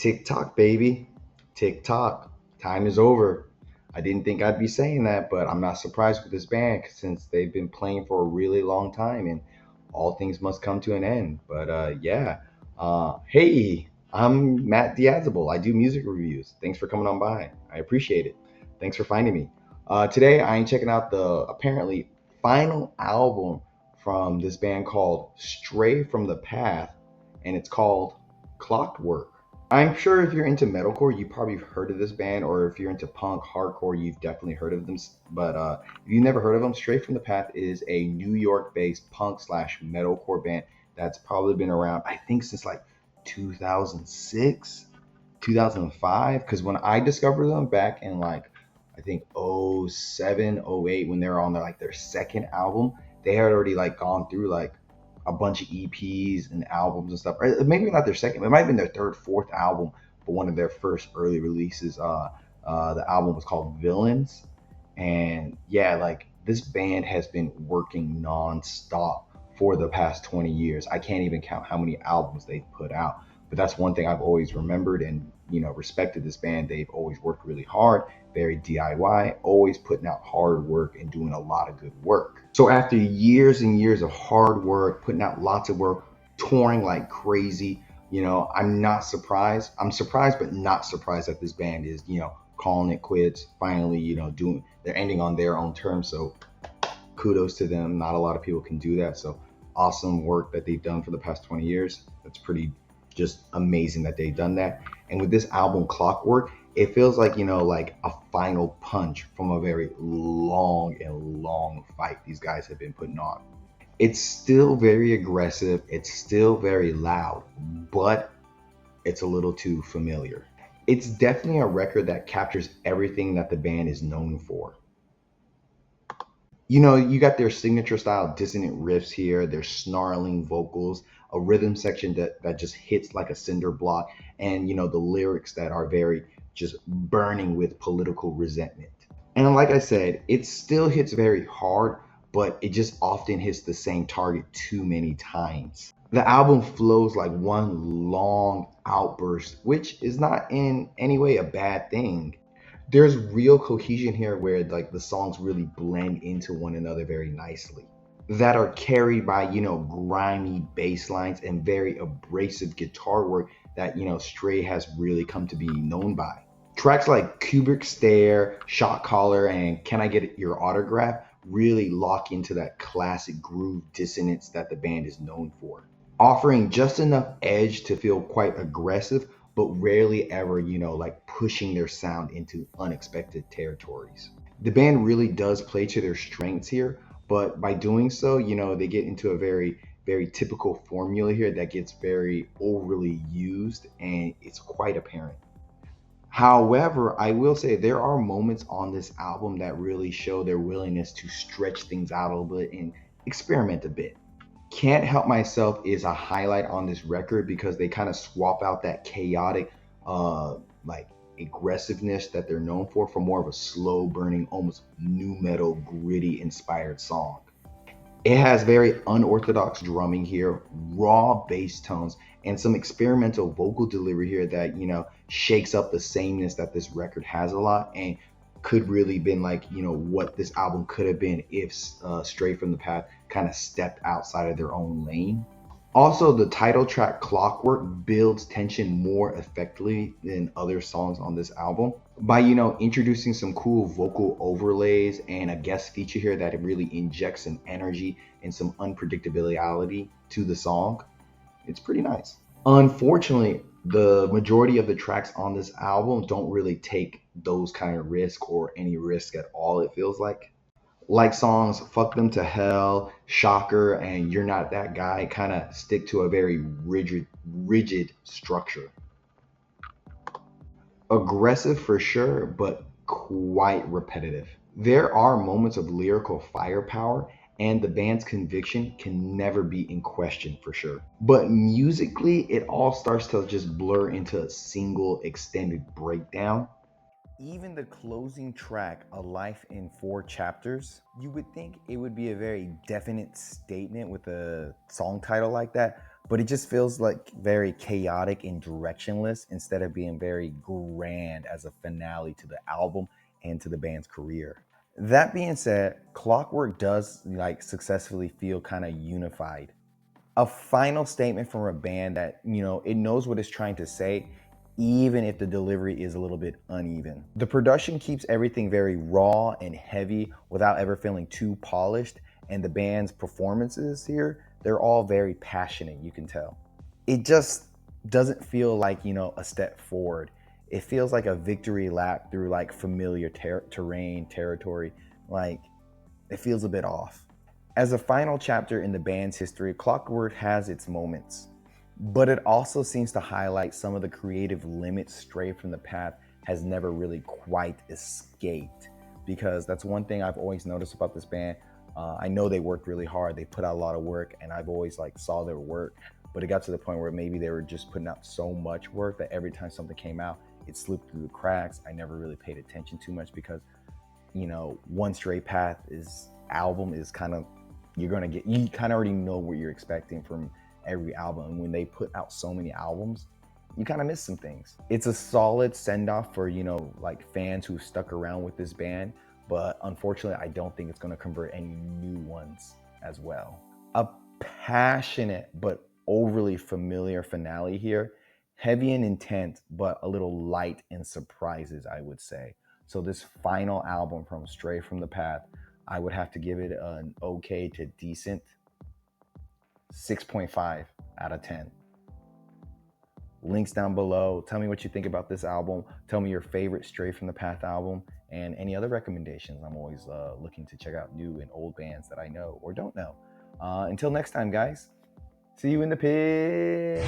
TikTok, baby. TikTok. Time is over. I didn't think I'd be saying that, but I'm not surprised with this band since they've been playing for a really long time and all things must come to an end. But yeah. Hey, I'm Matt Diazable. I do music reviews. Thanks for coming on by. I appreciate it. Thanks for finding me. Today, I am checking out the apparently final album from this band called Stray from the Path, and it's called Clockwork. I'm sure if you're into metalcore, you probably heard of this band, or if you're into punk, hardcore, you've definitely heard of them. But if you've never heard of them, Straight from the Path is a New York-based punk slash metalcore band that's probably been around, I think, since like 2006, 2005. Because when I discovered them back in like, I think '07, '08, when they were on their second album, they had already like gone through like a bunch of EPs and albums and stuff. Or maybe not their second, it might have been their third, fourth album, but one of their first early releases. The album was called Villains, and yeah, like this band has been working nonstop for the past 20 years. I can't even count how many albums they've put out, but that's one thing I've always remembered and respected this band. They've always worked really hard, very DIY, always putting out hard work and doing a lot of good work. So after years and years of hard work, putting out lots of work, touring like crazy, I'm not surprised. I'm surprised, but not surprised that this band is, calling it quits. Finally, they're ending on their own terms. So kudos to them. Not a lot of people can do that. So awesome work that they've done for the past 20 years. That's pretty just amazing that they've done that. And with this album, Clockwork, it feels like, like a final punch from a very long fight these guys have been putting on. It's still very aggressive. It's still very loud, but it's a little too familiar. It's definitely a record that captures everything that the band is known for. You got their signature style dissonant riffs here, their snarling vocals, a rhythm section that just hits like a cinder block, and the lyrics that are very just burning with political resentment. And like I said, it still hits very hard, but it just often hits the same target too many times. The album flows like one long outburst, which is not in any way a bad thing. There's real cohesion here where like the songs really blend into one another very nicely, that are carried by grimy bass lines and very abrasive guitar work that Stray has really come to be known by. Tracks like Kubrick Stare, Shot Caller, and Can I Get Your Autograph really lock into that classic groove dissonance that the band is known for, offering just enough edge to feel quite aggressive, but rarely ever, like pushing their sound into unexpected territories. The band really does play to their strengths here, but by doing so, they get into a very typical formula here that gets very overly used and it's quite apparent. However, I will say there are moments on this album that really show their willingness to stretch things out a little bit and experiment a bit. Can't Help Myself is a highlight on this record because they kind of swap out that chaotic like aggressiveness that they're known for more of a slow burning, almost nu metal gritty inspired song. It has very unorthodox drumming here, raw bass tones, and some experimental vocal delivery here that shakes up the sameness that this record has a lot, and could really been like what this album could have been if Stray from the Path kind of stepped outside of their own lane. Also, the title track Clockwork builds tension more effectively than other songs on this album by introducing some cool vocal overlays and a guest feature here that really injects some energy and some unpredictability to the song. It's pretty nice. Unfortunately, the majority of the tracks on this album don't really take those kind of risk or any risk at all, it feels like songs Fuck Them to Hell, Shocker, and You're Not That Guy kind of stick to a very rigid structure. Aggressive for sure, but quite repetitive. There are moments of lyrical firepower, and the band's conviction can never be in question for sure. But musically, it all starts to just blur into a single extended breakdown. Even the closing track, A Life in Four Chapters, you would think it would be a very definite statement with a song title like that, but it just feels like very chaotic and directionless instead of being very grand as a finale to the album and to the band's career. That being said, Clockwork does like successfully feel kind of unified. A final statement from a band that, it knows what it's trying to say, even if the delivery is a little bit uneven. The production keeps everything very raw and heavy without ever feeling too polished, and the band's performances here, they're all very passionate, you can tell. It just doesn't feel like, a step forward. It feels like a victory lap through like familiar terrain, territory. Like, it feels a bit off. As a final chapter in the band's history, Clockwork has its moments, but it also seems to highlight some of the creative limits Stray from the Path has never really quite escaped. Because that's one thing I've always noticed about this band. I know they worked really hard, they put out a lot of work, and I've always like saw their work, but it got to the point where maybe they were just putting out so much work that every time something came out, it slipped through the cracks. I never really paid attention too much because, One Stray Path album is kind of, you kind of already know what you're expecting from every album. And when they put out so many albums, you kind of miss some things. It's a solid send off for, like fans who stuck around with this band, but unfortunately, I don't think it's going to convert any new ones as well. A passionate but overly familiar finale here, heavy in intent, but a little light in surprises, I would say. So this final album from Stray from the Path, I would have to give it an okay to decent 6.5 out of 10. Links down below. Tell me what you think about this album. Tell me your favorite Stray from the Path album and any other recommendations. I'm always looking to check out new and old bands that I know or don't know. Until next time, guys. See you in the pit.